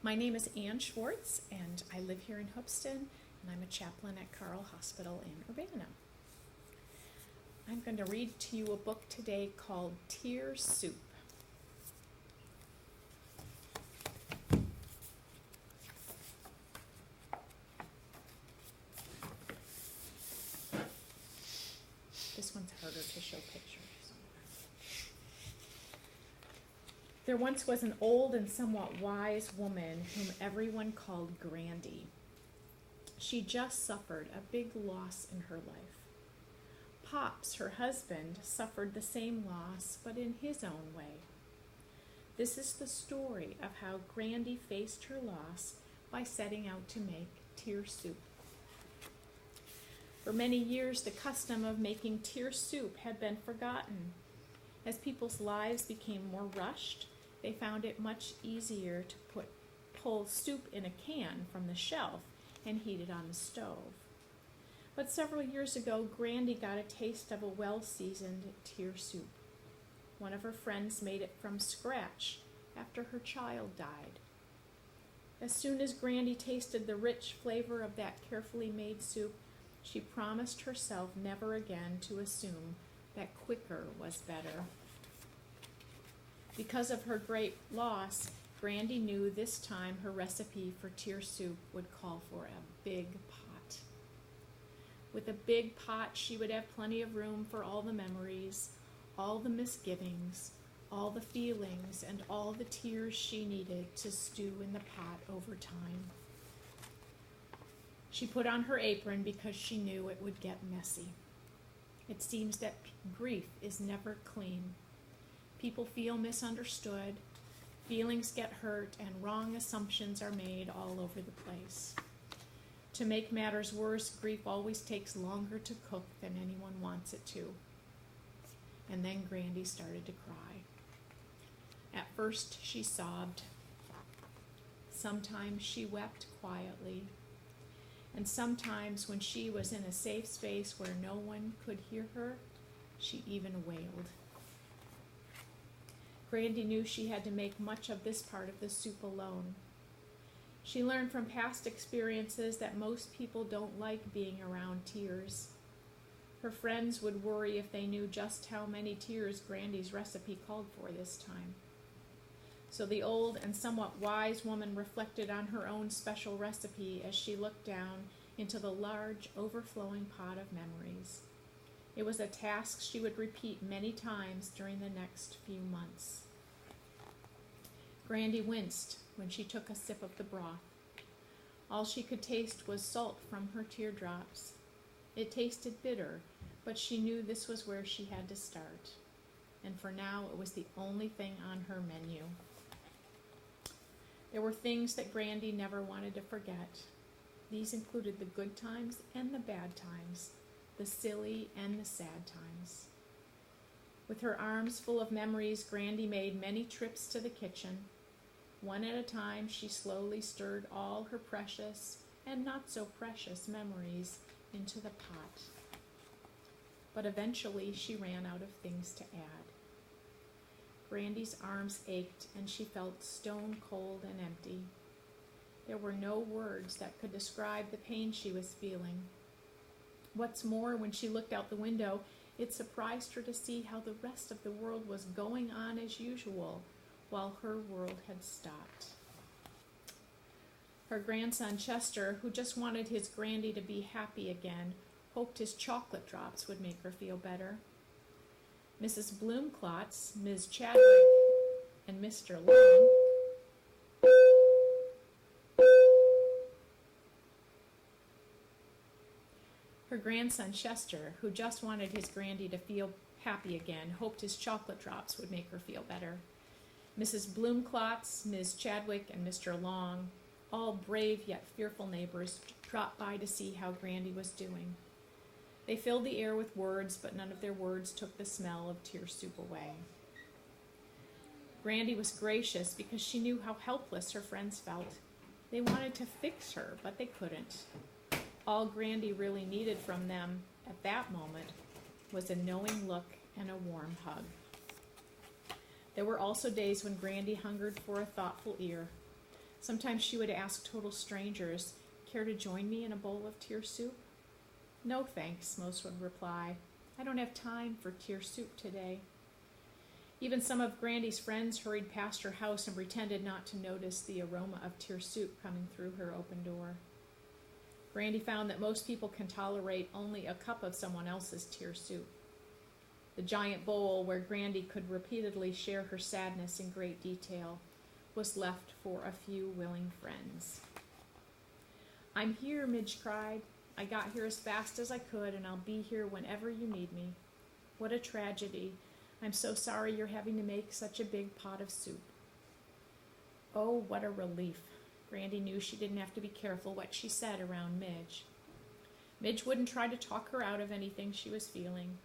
My name is Ann Schwartz, and I live here in Hoopeston, and I'm a chaplain at Carle Hospital in Urbana. I'm going to read to you a book today called Tear Soup. This one's harder to show pictures. There once was an old and somewhat wise woman whom everyone called Grandi. She just suffered a big loss in her life. Pops, her husband, suffered the same loss, but in his own way. This is the story of how Grandi faced her loss by setting out to make tear soup. For many years, the custom of making tear soup had been forgotten. As people's lives became more rushed, they found it much easier to pull soup in a can from the shelf and heat it on the stove. But several years ago, Grandi got a taste of a well-seasoned tear soup. One of her friends made it from scratch after her child died. As soon as Grandi tasted the rich flavor of that carefully made soup, she promised herself never again to assume that quicker was better. Because of her great loss, Grandi knew this time her recipe for tear soup would call for a big pot. With a big pot, she would have plenty of room for all the memories, all the misgivings, all the feelings, and all the tears she needed to stew in the pot over time. She put on her apron because she knew it would get messy. It seems that grief is never clean. People feel misunderstood, feelings get hurt, and wrong assumptions are made all over the place. To make matters worse, grief always takes longer to cook than anyone wants it to. And then Grandi started to cry. At first, she sobbed. Sometimes she wept quietly. And sometimes, when she was in a safe space where no one could hear her, she even wailed. Grandi knew she had to make much of this part of the soup alone. She learned from past experiences that most people don't like being around tears. Her friends would worry if they knew just how many tears Grandi's recipe called for this time. So the old and somewhat wise woman reflected on her own special recipe as she looked down into the large, overflowing pot of memories. It was a task she would repeat many times during the next few months. Grandi winced when she took a sip of the broth. All she could taste was salt from her teardrops. It tasted bitter, but she knew this was where she had to start. And for now, it was the only thing on her menu. There were things that Grandi never wanted to forget. These included the good times and the bad times, the silly and the sad times. With her arms full of memories, Grandi made many trips to the kitchen. One at a time, she slowly stirred all her precious and not so precious memories into the pot. But eventually, she ran out of things to add. Grandi's arms ached, and she felt stone cold and empty. There were no words that could describe the pain she was feeling. What's more, when she looked out the window, it surprised her to see how the rest of the world was going on as usual, while her world had stopped. Her grandson Chester, who just wanted his Grandi to be happy again, hoped his chocolate drops would make her feel better. Mrs. Bloomklotz, Ms. Chadwick, and Mr. Long Her grandson Chester, who just wanted his Grandi to feel happy again, hoped his chocolate drops would make her feel better. Mrs. Bloomklotz, Ms. Chadwick, and Mr. Long, all brave yet fearful neighbors, dropped by to see how Grandi was doing. They filled the air with words, but none of their words took the smell of tear soup away. Grandi was gracious because she knew how helpless her friends felt. They wanted to fix her, but they couldn't. All Grandi really needed from them at that moment was a knowing look and a warm hug. There were also days when Grandi hungered for a thoughtful ear. Sometimes she would ask total strangers, "Care to join me in a bowl of tear soup?" "No, thanks," most would reply. "I don't have time for tear soup today." Even some of Grandy's friends hurried past her house and pretended not to notice the aroma of tear soup coming through her open door. Brandy found that most people can tolerate only a cup of someone else's tear soup. The giant bowl where Grandi could repeatedly share her sadness in great detail was left for a few willing friends. "I'm here," Midge cried. "I got here as fast as I could, and I'll be here whenever you need me. What a tragedy. I'm so sorry you're having to make such a big pot of soup." Oh, what a relief. Grandi knew she didn't have to be careful what she said around Midge. Midge wouldn't try to talk her out of anything she was feeling,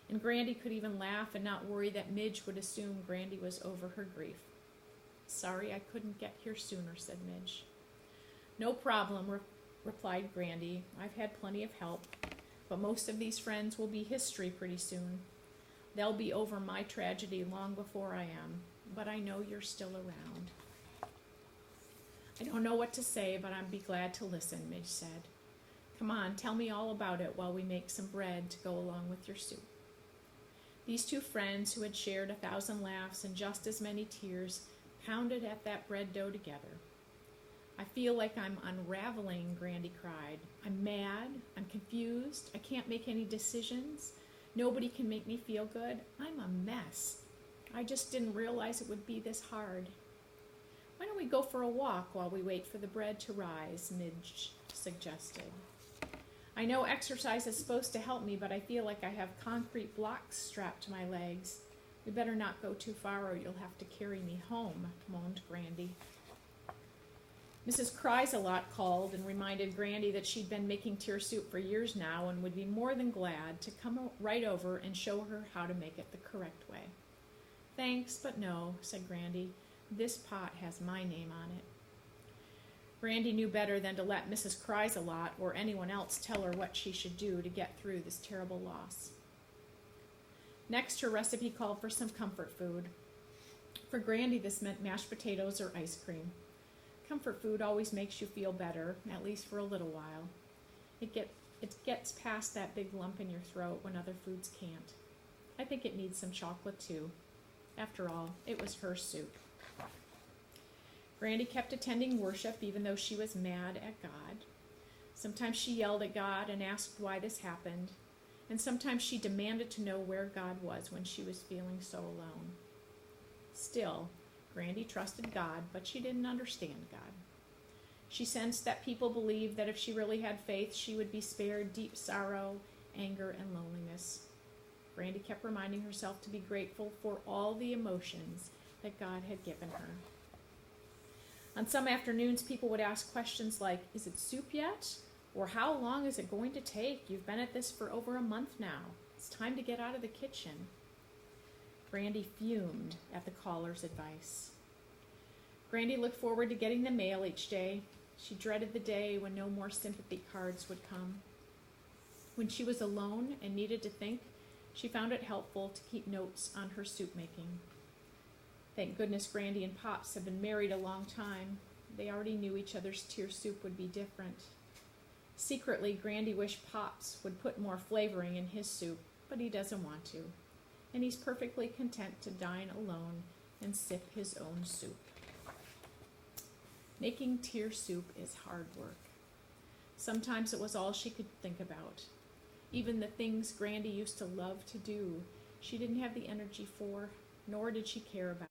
and Grandi could even laugh and not worry that Midge would assume Grandi was over her grief. "Sorry I couldn't get here sooner," said Midge. "No problem," replied Grandi. "I've had plenty of help, but most of these friends will be history pretty soon. They'll be over my tragedy long before I am, but I know you're still around." "I don't know what to say, but I'd be glad to listen," Midge said. "Come on, tell me all about it while we make some bread to go along with your soup." These two friends, who had shared 1,000 laughs and just as many tears, pounded at that bread dough together. "I feel like I'm unraveling," Grandi cried. "I'm mad, I'm confused, I can't make any decisions. Nobody can make me feel good. I'm a mess. I just didn't realize it would be this hard." "Why don't we go for a walk while we wait for the bread to rise?" Midge suggested. "I know exercise is supposed to help me, but I feel like I have concrete blocks strapped to my legs. We better not go too far or you'll have to carry me home," moaned Grandi. Mrs. Cries-a-Lot called and reminded Grandi that she'd been making tear soup for years now and would be more than glad to come right over and show her how to make it the correct way. "Thanks, but no," said Grandi. "This pot has my name on it." Grandi knew better than to let Mrs. Cries-a-Lot or anyone else tell her what she should do to get through this terrible loss. Next, her recipe called for some comfort food. For Grandi, this meant mashed potatoes or ice cream. Comfort food always makes you feel better, at least for a little while. It gets past that big lump in your throat when other foods can't. I think it needs some chocolate too. After all, it was her soup. Grandi kept attending worship even though she was mad at God. Sometimes she yelled at God and asked why this happened, and sometimes she demanded to know where God was when she was feeling so alone. Still, Grandi trusted God, but she didn't understand God. She sensed that people believed that if she really had faith, she would be spared deep sorrow, anger, and loneliness. Grandi kept reminding herself to be grateful for all the emotions that God had given her. On some afternoons, people would ask questions like, "Is it soup yet?" Or "How long is it going to take? You've been at this for over a month now. It's time to get out of the kitchen." Grandi fumed at the caller's advice. Grandi looked forward to getting the mail each day. She dreaded the day when no more sympathy cards would come. When she was alone and needed to think, she found it helpful to keep notes on her soup making. Thank goodness Grandi and Pops had been married a long time. They already knew each other's tear soup would be different. Secretly, Grandi wished Pops would put more flavoring in his soup, but he doesn't want to, and he's perfectly content to dine alone and sip his own soup. Making tear soup is hard work. Sometimes it was all she could think about. Even the things Grandi used to love to do, she didn't have the energy for, nor did she care about.